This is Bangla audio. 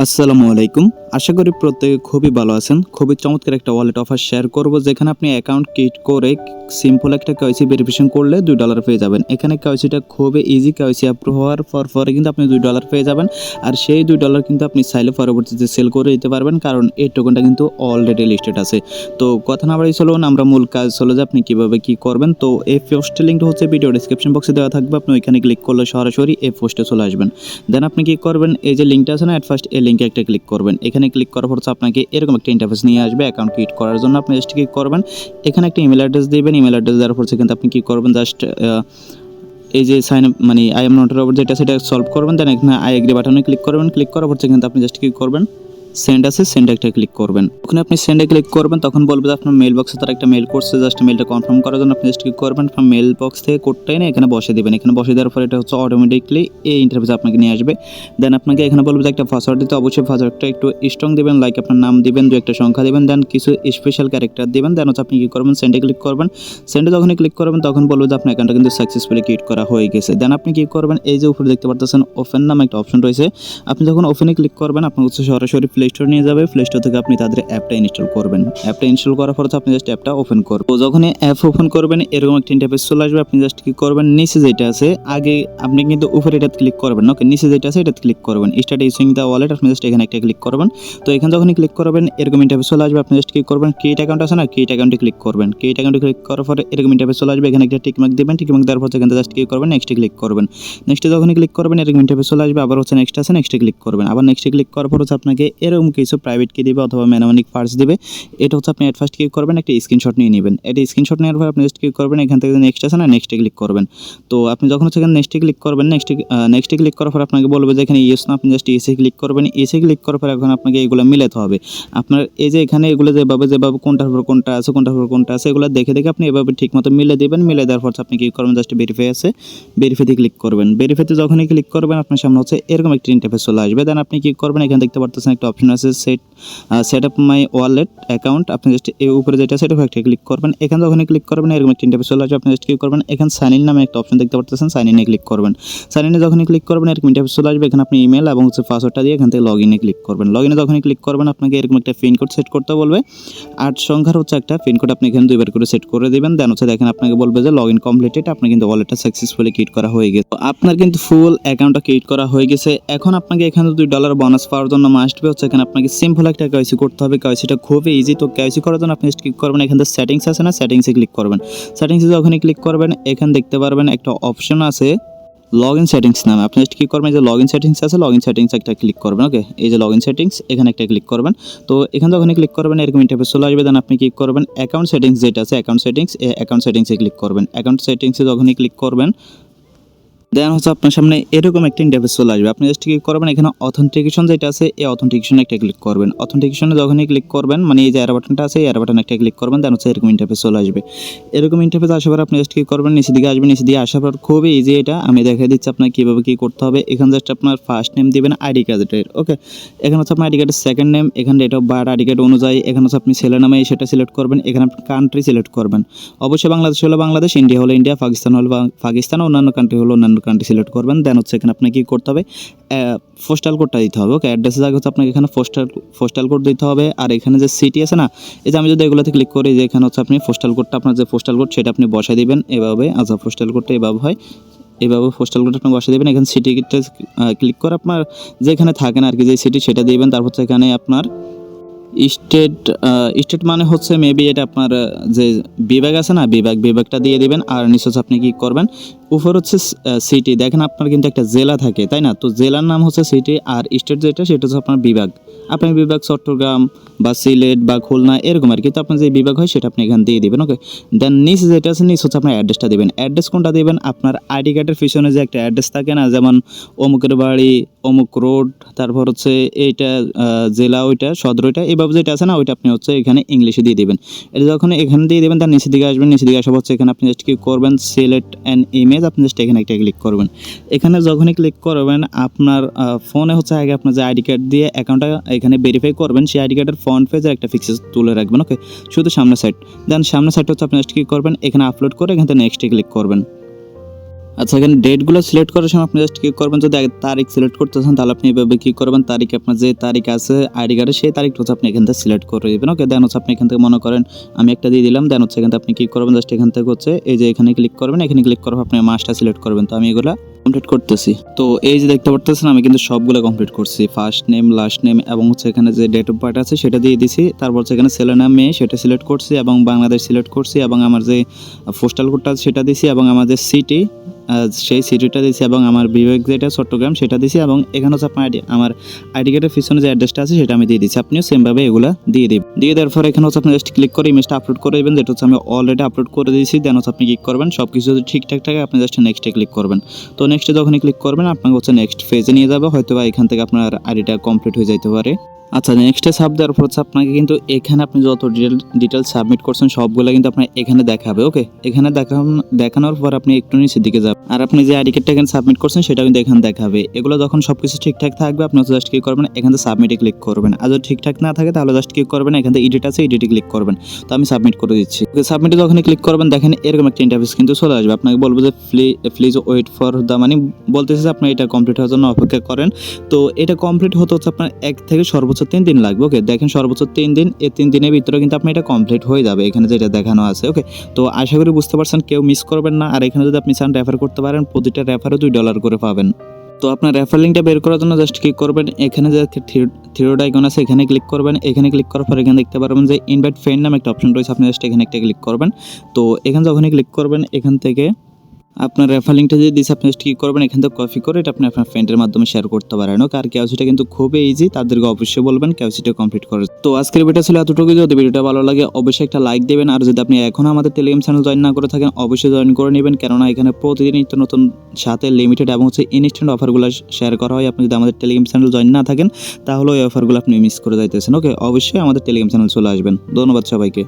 আসসালামু আলাইকুম। আশা করি প্রত্যেকে খুবই ভালো আছেন। খুবই চমৎকার একটা ওয়ালেট অফার শেয়ার করব, যেখানে আপনি অ্যাকাউন্ট ক্রিয়েট করে সিম্পল একটা কেওয়াইসি ভেরিফিকেশন করলে $2 পেয়ে যাবেন। এখানে কেওয়াইসিটা খুবই ইজি, কেওয়াইসি অ্যাপ্রুভ হওয়ার পরে কিন্তু আপনি $2 পেয়ে যাবেন। আর সেই $2 কিন্তু আপনি চাইলে পরবর্তীতে সেল করে দিতে পারবেন, কারণ এই টোকেনটা কিন্তু অলরেডি লিস্টেড আছে। তো কথা না বাড়িয়ে চলুন আমরা মূল কাজ চলে যাই, আপনি কীভাবে কী করবেন। তো এই পোস্টের লিঙ্কটা হচ্ছে ভিডিও ডিসক্রিপশন বক্সে দেওয়া থাকবে, আপনি ওইখানে ক্লিক করলে সরাসরি এই পোস্টে চলে আসবেন। দেন আপনি কী করবেন, এই যে লিঙ্কটা আছে না, অ্যাট ফার্স্ট এই লিঙ্কে একটা ক্লিক করবেন। এখানে ক্লিক করার পর আপনাকে এরকম একটা ইন্টারফেস নিয়ে আসবে অ্যাকাউন্ট ক্রিয়েট করার জন্য। আপনি জাস্ট ক্লিক করবেন, এখানে একটা ইমেল অ্যাড্রেস দিবেন। ইমেল অ্যাড্রেস দেওয়ার পর কিন্তু আপনি কী করবেন, জাস্ট এই যে সাইন আপ মানে আই এম নট রোবট যেটা সেটা সলভ করবেন। দেন এখানে আই এগ্রি বাটনে ক্লিক করবেন। ক্লিক করার পর কিন্তু আপনি জাস্ট কী করবেন, সেন্ড আছে, সেন্ড একটা ক্লিক করবেন। ওখানে আপনি সেন্ডে ক্লিক করবেন, তখন বলবে যে আপনার মেল বক্সে তার একটা মেল করছে, জাস্ট মেলটা কনফার্ম করার জন্য আপনি জাস্ট ক্লিক করবেন। আপনার মেল বক্স থেকে কোডটা এনে এখানে বসে দেবেন। এখানে বসে দেওয়ার পর এটা হচ্ছে অটোমেটিকলি এই ইন্টারফেসে আপনাকে নিয়ে আসবে। দেন আপনাকে এখানে বলবে যে একটা পাসওয়ার্ড দিতে, অবশ্যই পাসওয়ার্ডটা একটু স্ট্রং দেবেন, লাইক আপনার নাম দিবেন, দু একটা সংখ্যা দেবেন, দেন কিছু স্পেশাল ক্যারেক্টার দিবেন। দেন হচ্ছে আপনি কী করবেন, সেন্ডে ক্লিক করবেন। সেন্ডে যখনই ক্লিক করবেন তখন বলবে যে আপনার অ্যাকাউন্টটা কিন্তু সাকসেসফুলি ক্রিয়েট করা হয়ে গেছে। দেন আপনি কী করবেন, এই যে উপরে দেখতে পাচ্ছেন ওপেন নামে একটা অপশন রয়েছে, আপনি যখন ওপেনে ক্লিক করবেন আপনার হচ্ছে সরাসরি প্লে স্টোর নিয়ে যাবে। প্লে স্টোর থেকে আপনি তাদের অ্যাপটা ইনস্টল করবেন। অ্যাপটা ইনস্টল করার পর আপনি জাস্ট অ্যাপটা ওপেন করবেন। তো যখনই অ্যাপ ওপেন করবেন এরকম একটা ইন্টারফেস চলে আসবে। আপনি জাস্ট কি করবেন, নিচে যেটা আছে আগে আপনি কিন্তু উপরে এটা ক্লিক করবেন না, ওকে নিচে যেটা আছে এটা ক্লিক করবেন, স্টার্ট ইউজিং দ্য ওয়ালেট। আপনি জাস্ট এখানে একটা ক্লিক করবেন। তো এখানে যখনই ক্লিক করবেন এরকম ইন্টারফেস চলে আসবে। আপনি জাস্ট কি করবেন, ক্রিয়েট অ্যাকাউন্ট আছে না, ক্রিয়েট অ্যাকাউন্টে ক্লিক করবেন। ক্রিয়েট অ্যাকাউন্টে ক্লিক করার পরে এরকম ইন্টারফেস চলে আসবে। এখানে একটা টিক মার্ক দিবেন। টিক মার্ক দেওয়ার পর এখানে জাস্ট কি করবেন, নেক্সটে ক্লিক করবেন। নেক্সটে যখনই ক্লিক করবেন এরকম ইন্টারফেস চলে আসবে। আবার হচ্ছে নেক্সট আছে, নেক্সটে ক্লিক করবেন। আবার নেক্সটে ক্লিক করার পর হচ্ছে আপনাকে এরকম কিছু প্রাইভেট কি দিবে অথবা ম্যানুয়ালিক ফার্স দিবে। এটা হচ্ছে আপনি এট ফার্স্ট কি করবেন, একটা স্ক্রিনশট নিয়ে নেবেন। এটা স্ক্রিনশট নেওয়ার পর আপনি জাস্ট কি করবেন, এখান থেকে নেক্সট আছে না, নেক্সটে ক্লিক করবেন। তো আপনি যখন হচ্ছে এখানে নেক্সটে ক্লিক করবেন, নেক্সটে ক্লিক করার পর আপনাকে বলবে যে এখানে ইয়েস না, আপনি জাস্ট ইয়েসে ক্লিক করবেন। ইয়েসে ক্লিক করার পর এখন আপনাকে এগুলো মিলাতে হবে। আপনার এই যে এখানে এগুলো যেভাবে কোনটার পর কোনটা আছে, এগুলো দেখে আপনি এভাবে ঠিক মতো মিলে দেবেন। মিলে দেওয়ার পর আপনি কি করবেন, জাস্ট ভেরিফাই আছে, ভেরিফাইতে ক্লিক করবেন। ভেরিফাইতে যখনই ক্লিক করবেন আপনার সামনে হচ্ছে এরকম একটা ইন্টারফেস চলে আসবে। দেন আপনি কি করবেন, এখানে দেখতে পারতেছেন একটা অপশন আছে set up my wallet account. আপনি জাস্ট এই উপরে যেটা সেটা একটা ক্লিক করবেন। এখানে যখনই ক্লিক করবেন এরকম একটা ইন্টারফেস চলে আসবে। আপনি জাস্ট কি করবেন, এখানে সাইন ইন নামে একটা অপশন দেখতে পাচ্ছেন, সাইন ইনে ক্লিক করবেন। সাইন ইনে যখনই ক্লিক করবেন এরকম ইন্টারফেস চলে আসবে। এখানে আপনি ইমেল এবং হচ্ছে পাসওয়ার্ডটা দিয়ে এখান থেকে লগ ইনে ক্লিক করবেন। লগ ইনে যখনই ক্লিক করবেন আপনাকে এরকম একটা পিন কোড সেট করতে বলবে। 8 সংখ্যার হচ্ছে একটা পিন কোড আপনি এখানে 2বার করে সেট করে দিবেন। দেন হচ্ছে দেখেন আপনাকে বলবে যে লগ ইন কমপ্লিটেড, আপনি কিন্তু ওয়ালেটটা সাকসেসফুলি ক্রিয়েট করা হয়ে গেছে। তো আপনার কিন্তু ফুল অ্যাকাউন্টটা ক্রিয়েট করা হয়ে গেছে। এখন আপনাকে এখানে $2 বোনাস পাওয়ার জন্য মাস্ট বি হচ্ছে এখানে আপনাকে সিম্পল একটা কেওয়াইসি করতে হবে। কেওয়াইসিটা খুবই ইজি। তো কেওয়াইসি করার জন্য আপনি ক্লিক করবেন, এখান থেকে সেটিংস আছে না, সেটিংসে ক্লিক করবেন। সেটিংসে যখনই ক্লিক করবেন এখানে দেখতে পারবেন একটা অপশন আছে লগ ইন সেটিংস নামে। আপনি কি করবেন, যে লগ ইন সেটিংস আছে, লগ ইন সেটিংস একটা ক্লিক করবেন। ওকে, এই যে লগ ইন সেটিংস এখানে একটা ক্লিক করবেন। তো এখানে যখনই ক্লিক করবেন এরকম ইন্টারফেস চলে আসবে। দেন আপনি কি করবেন, অ্যাকাউন্ট সেটিংস যেটা আছে অ্যাকাউন্ট সেটিংসে ক্লিক করবেন। অ্যাকাউন্ট সেটিংসে যখনই ক্লিক করবেন দেন হচ্ছে আপনার সামনে এরকম একটা ইন্টারফেস চলে আসবে। আপনি জাস্ট কি করবেন, এখানে অথেন্টিকেশন যেটা আছে এই অথেন্টিকেশনে একটা ক্লিক করবেন। অথেন্টিকেশনে যখনই ক্লিক করবেন মানে এই যে এয়ার বাটনটা আছে এই এয়ার বাটনে একটা ক্লিক করবেন। দেন হচ্ছে এরকম ইন্টারফেস চলে আসবে। এরকম ইন্টারফেস আসার পর আপনি জাস্ট কি করবেন, নিচে দিকে আসবেন। নিচে দিকে আসার পর খুবই ইজি, এটা আমি দেখাই দিচ্ছি আপনার কীভাবে কী করতে হবে। এখানে জাস্ট আপনার ফার্স্ট নেম দিবেন আইডি কার্ডের। ওকে, এখানে হচ্ছে আপনার আইডি কার্ডের সেকেন্ড নেম, এখানে date of birth ID card অনুযায়ী এখানে হচ্ছে আপনি ছেলে নামে সেটা সিলেক্ট করবেন। এখানে আপনি কান্ট্রি সিলেক্ট করবেন। অবশ্যই বাংলাদেশ হলে বাংলাদেশ, ইন্ডিয়া হলে ইন্ডিয়া, পাকিস্তান হলে পাকিস্তান, অন্যান্য কান্ট্রি হলে অন্যান্য কান্ট্রি সিলেক্ট করবেন। দেন হচ্ছে এখানে আপনাকে কী করতে হবে, পোস্টাল কোডটা দিতে হবে। ওকে, অ্যাড্রেসের জায়গায় হচ্ছে আপনাকে এখানে পোস্টাল কোড দিতে হবে। আর এখানে যে সিটি আছে না, এই যে আমি যদি এগুলোতে ক্লিক করি যে এখানে হচ্ছে আপনি পোস্টাল কোডটা, আপনার যে পোস্টাল কোড সেটা আপনি বসাই দিবেন এভাবে। আচ্ছা, পোস্টাল কোডটা এভাবে হয়, এভাবে পোস্টাল কোড আপনি বসে দেবেন। এখানে সিটিটা ক্লিক করে আপনার যেখানে থাকেন আর কি, যে সিটি সেটা দিবেন। তারপর হচ্ছে এখানে আপনার স্টেট মানে হচ্ছে মেবি এটা আপনার যে বিভাগ আছে না, বিভাগটা দিয়ে দিবেন। আর নিচে হচ্ছে আপনি কি করবেন, উপর হচ্ছে সিটি, দেখেন আপনার কিন্তু একটা জেলা থাকে তাই না, তো জেলার নাম হচ্ছে সিটি, আর স্টেট যেটা সেটা হচ্ছে আপনার বিভাগ। আপনি বিভাগ চট্টগ্রাম বা সিলেট বা খুলনা এরকম আর কি, তো আপনার যে বিভাগ হয় সেটা আপনি এখানে দিয়ে দিবেন। ওকে, দেন নিচে যেটা আছে নিচে হচ্ছে আপনার অ্যাড্রেসটা দেবেন। অ্যাড্রেস কোনটা দেবেন, আপনার আইডি কার্ডের পিছনে যে একটা অ্যাড্রেস থাকে না, যেমন অমুকের বাড়ি, অমুক রোড, তারপর হচ্ছে এইটা জেলা, ওইটা সদর, ওইটা এভাবে যেটা আছে না ওইটা আপনি হচ্ছে এখানে ইংলিশে দিয়ে দেবেন। এটা যখন এখানে দিয়ে দেবেন তার নিচের দিকে আসবেন। নিচের দিকে আসা হচ্ছে এখানে আপনি জাস্ট কি করবেন, সিলেক্ট অ্যান ইমেজ, আপনি জাস্ট এখানে একটা ক্লিক করবেন। এখানে যখনই ক্লিক করবেন আপনার ফোনে হচ্ছে আগে আপনার যে আইডি কার্ড দিয়ে অ্যাকাউন্টটা এখানে ভেরিফাই করবেন, সেই আইডি কার্ডের ফ্রন্ট পেজের একটা পিকচার তুলে রাখবেন। ওকে, শুধু সামনের সাইড। দেন সামনের সাইডটা হচ্ছে আপনি জাস্ট কি করবেন, এখানে আপলোড করে এখান থেকে নেক্সটে ক্লিক করবেন। আচ্ছা, এখানে ডেটগুলো সিলেক্ট করার সময় আপনি জাস্ট কি করবেন, যদি তারিখ সিলেক্ট করতেছেন তাহলে আপনি এভাবে কি করবেন, তারিখ আপনার যে তারিখ আছে আইডি কার্ডে সেই তারিখটা হচ্ছে আপনি এখান থেকে সিলেক্ট করে দিবেন। ওকে, দেন হচ্ছে আপনি এখান থেকে মনে করেন আমি একটা দিয়ে দিলাম, দেন হচ্ছে এখান থেকে আপনি কি করবেন, জাস্ট এখান থেকে হচ্ছে এই যে এখানে ক্লিক করবেন, এখানে ক্লিক করার পর আপনি মাসটা সিলেক্ট করবেন। তো আমি এগুলা কমপ্লিট করতেছি। তো এই যে দেখতে পারতেছেন আমি কিন্তু সবগুলো কমপ্লিট করছি, ফার্স্ট নেম, লাস্ট নেম এবং হচ্ছে এখানে যে ডেট অফ বার্থ আছে সেটা দিয়ে দিছি, তারপর হচ্ছে এখানে ছেলে নাম মেয়ে সেটা সিলেক্ট করছি এবং বাংলাদেশ সিলেক্ট করছি এবং আমার যে পোস্টাল কোডটা সেটা দিছি এবং আমার যে সিটি সেই সিটিটা দিছি এবং আমার বিভাগ যেটা চট্টগ্রাম সেটা দিছি এবং এখানে হচ্ছে আপনার আমার আইডি কার্ডের পিছনে যে অ্যাড্রেসটা আছে সেটা আমি দিয়ে দিচ্ছি। আপনিও সেমভাবে এগুলো দিয়ে দিবেন। দিয়ে দেওয়ার পর এখানে হচ্ছে আপনি জাস্ট ক্লিক করে ইমেজটা আপলোড করে দেবেন, যেটা হচ্ছে আমি অলরেডি আপলোড করে দিয়েছি। দেন হচ্ছে আপনি ক্লিক করবেন, সব কিছু যদি ঠিকঠাক থাকে আপনি জাস্ট নেক্সটে ক্লিক করবেন। তো নেক্সটে যখনই ক্লিক করবেন আপনাকে হচ্ছে নেক্সট ফেজে নিয়ে যাবে, হয়তো বা এখান থেকে আপনার আইডিটা কমপ্লিট হয়ে যেতে পারে। আচ্ছা, নেক্সটে সাব দেওয়ার পর হচ্ছে আপনাকে কিন্তু এখানে আপনি যত ডিটেলস সাবমিট করছেন সবগুলো কিন্তু আপনার এখানে দেখাবে। ওকে, এখানে দেখানোর পর আপনি একটু নিচের দিকে যাবেন আর আপনি যে আইডি কার্ডটা এখানে সাবমিট করছেন সেটা কিন্তু এখানে দেখাবে। এগুলো যখন সবকিছু ঠিকঠাক থাকবে আপনি জাস্ট কি করবেন, এখান থেকে সাবমিটে ক্লিক করবেন। আর যদি ঠিকঠাক না থাকে তাহলে জাস্ট কি করবেন, এখান থেকে এডিট আছে এডিটে ক্লিক করবেন। তো আমি সাবমিট করে দিচ্ছি। সাবমিটে যখনই ক্লিক করবেন দেখেন এরকম একটা ইন্টারফেস কিন্তু চলে আসবে। আপনাকে বলবো যে প্লিজ ওয়েট ফর দ্য, মানে বলতেছে যে আপনি এটা কমপ্লিট হওয়ার জন্য অপেক্ষা করেন। তো এটা কমপ্লিট হতে হচ্ছে আপনার 1 থেকে সর্বোচ্চ 3 দিন লাগবে। ওকে, দেখেন সর্বোচ্চ 3 দিন, এই 3 দিনের ভিতরে কিন্তু আপনি এটা কমপ্লিট হয়ে যাবে এখানে যেটা দেখানো আছে। ওকে, তো আশা করি বুঝতে পারছেন, কেউ মিস করবেন না। আর এখানে যদি আপনি চান রেফার করতে পারেন, প্রতিটা রেফারে $2 করে পাবেন। তো আপনার রেফার লিঙ্কটা বের করার জন্য জাস্ট ক্লিক করবেন, এখানে যে থ্রিডট আইকন আছে এখানে ক্লিক করবেন। এখানে ক্লিক করার পর এখানে দেখতে পারবেন যে ইনভাইট ফ্রেন্ড নামে একটা অপশন রয়েছে, আপনি জাস্ট এখানে একটা ক্লিক করবেন। তো এখানে যখনই ক্লিক করবেন এখান থেকে আপনার রেফার লিঙ্কটা যদি দিচ্ছে আপনি কি করবেন, এখান থেকে কপি করে এটা আপনি আপনার ফ্রেন্ডের মাধ্যমে শেয়ার করতে পারেন। ওকে, আর কেওসিটা কিন্তু খুবই ইজি, তাদেরকে অবশ্যই বলবেন কেওসিটা কমপ্লিট করে। তো আজকের ভিডিও ছিল এতটুকু। যদি ভিডিওটা ভালো লাগে অবশ্যই একটা লাইক দেবেন, আর যদি আপনি এখনও আমাদের টেলিগ্রাম চ্যানেল জয়েন না করে থাকেন অবশ্যই জয়েন করে নেবেন, কেননা এখানে প্রতিদিন নিত্য নতুন সাথে লিমিটেড এবং হচ্ছে ইনস্ট্যান্ট অফারগুলো শেয়ার করা হয়। আপনি যদি আমাদের টেলিগ্রাম চ্যানেল জয়েন না থাকেন তাহলে ওই অফারগুলো আপনি মিস করে যাইতেছেন। ওকে, অবশ্যই আমাদের টেলিগ্রাম চ্যানেল চলে আসবেন। ধন্যবাদ সবাইকে।